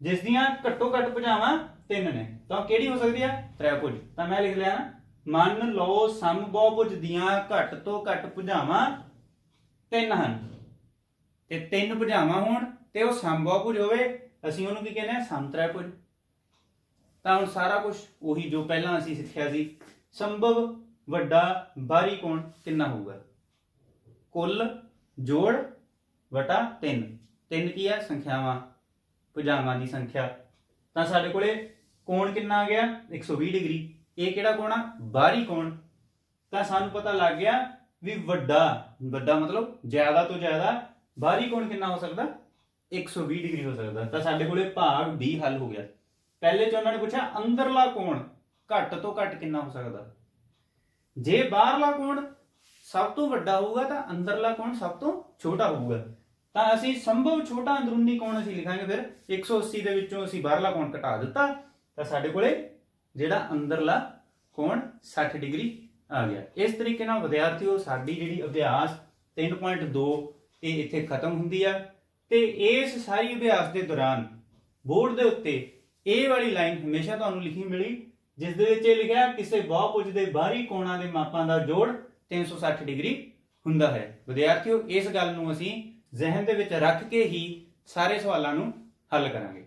ਜਿਸ ਦੀਆਂ ਘੱਟੋ ਘੱਟ ਭੁਜਾਵਾਂ 3 ਨੇ, ਤਾਂ ਕਿਹੜੀ ਹੋ ਸਕਦੀ ਆ? ਤ੍ਰਿਭੁਜ। ਤਾਂ ਮੈਂ ਲਿਖ ਲਿਆ ਨਾ, ਮੰਨ ਲਓ ਸਮਬਾਹੁਭੁਜ ਦੀਆਂ ਘੱਟ ਤੋਂ ਘੱਟ ਭੁਜਾਵਾਂ 3 ਹਨ ਤੇ 3 ਭੁਜਾਵਾਂ ਹੋਣ ਤੇ ਉਹ ਸਮਬਾਹੁਭੁਜ ਹੋਵੇ, ਅਸੀਂ ਉਹਨੂੰ ਕੀ ਕਹਿੰਦੇ ਆ? ਸਮਤ੍ਰਿਭੁਜ। ਤਾਂ ਹੁਣ ਸਾਰਾ ਕੁਝ ਉਹੀ ਜੋ ਪਹਿਲਾਂ ਅਸੀਂ ਸਿੱਖਿਆ ਸੀ। ਸੰਭਵ ਵੱਡਾ ਬਾਹਰੀ ਕੋਣ ਕਿੰਨਾ ਹੋਊਗਾ? ਕੁੱਲ ਜੋੜ ਵਟਾ 3। 3 ਕੀ ਹੈ? ਸੰਖਿਆਵਾਂ, ਭੁਜਾਵਾਂ ਦੀ ਸੰਖਿਆ। ਤਾਂ ਸਾਡੇ ਕੋਲੇ ਕੋਣ ਕਿੰਨਾ ਆ ਗਿਆ? 120 ਡਿਗਰੀ। ਇਹ ਕਿਹੜਾ ਕੋਣ ਆ? ਬਾਹਰੀ ਕੋਣ। ਤਾਂ ਸਾਨੂੰ ਪਤਾ ਲੱਗ ਗਿਆ ਵੀ ਵੱਡਾ ਮਤਲਬ ਜ਼ਿਆਦਾ ਤੋਂ ਜ਼ਿਆਦਾ ਬਾਹਰੀ ਕੋਣ ਕਿੰਨਾ ਹੋ ਸਕਦਾ? 120 ਡਿਗਰੀ ਹੋ ਸਕਦਾ। ਤਾਂ ਸਾਡੇ ਕੋਲੇ ਭਾਗ B ਹੱਲ ਹੋ ਗਿਆ। ਪਹਿਲੇ ਚ ਉਹਨਾਂ ਨੇ ਪੁੱਛਿਆ ਅੰਦਰਲਾ ਕੋਣ ਘੱਟ ਤੋਂ ਘੱਟ ਕਿੰਨਾ ਹੋ ਸਕਦਾ। ਜੇ ਬਾਹਰਲਾ ਕੋਣ ਸਭ ਤੋਂ ਵੱਡਾ ਹੋਊਗਾ ਤਾਂ ਅੰਦਰਲਾ ਕੋਣ ਸਭ ਤੋਂ ਛੋਟਾ ਹੋਊਗਾ। ਤਾਂ ਅਸੀਂ ਸੰਭਵ ਛੋਟਾ ਅੰਦਰੂਨੀ ਕੋਣ ਅਸੀਂ ਲਿਖਾਂਗੇ। ਫਿਰ 180 ਦੇ ਵਿੱਚੋਂ ਅਸੀਂ ਬਾਹਰਲਾ ਕੋਣ ਘਟਾ ਦਿੱਤਾ ਤਾਂ ਸਾਡੇ ਕੋਲੇ ਜਿਹੜਾ ਅੰਦਰਲਾ ਕੋਣ 60 ਡਿਗਰੀ ਆ ਗਿਆ। ਇਸ ਤਰੀਕੇ ਨਾਲ ਵਿਦਿਆਰਥੀਓ ਸਾਡੀ ਜਿਹੜੀ ਅਭਿਆਸ 3.2 ਇਹ ਇੱਥੇ ਖਤਮ ਹੁੰਦੀ ਆ। ਤੇ ਇਸ ਸਾਰੀ ਅਭਿਆਸ ਦੇ ਦੌਰਾਨ ਬੋਰਡ ਦੇ ਉੱਤੇ ਇਹ ਵਾਲੀ ਲਾਈਨ ਹਮੇਸ਼ਾ ਤੁਹਾਨੂੰ ਲਿਖੀ ਮਿਲੀ ਜਿਸ ਦੇ ਵਿੱਚ ਇਹ ਲਿਖਿਆ ਕਿਸੇ ਬਹੁਭੁਜ ਦੇ ਬਾਹਰੀ ਕੋਣਾਂ ਦੇ ਮਾਪਾਂ ਦਾ ਜੋੜ 360 ਡਿਗਰੀ ਹੁੰਦਾ ਹੈ। ਵਿਦਿਆਰਥੀਓ ਇਸ ਗੱਲ ਨੂੰ ਅਸੀਂ ਜ਼ਿਹਨ ਦੇ ਵਿੱਚ ਰੱਖ ਕੇ ਹੀ ਸਾਰੇ ਸਵਾਲਾਂ ਨੂੰ ਹੱਲ ਕਰਾਂਗੇ।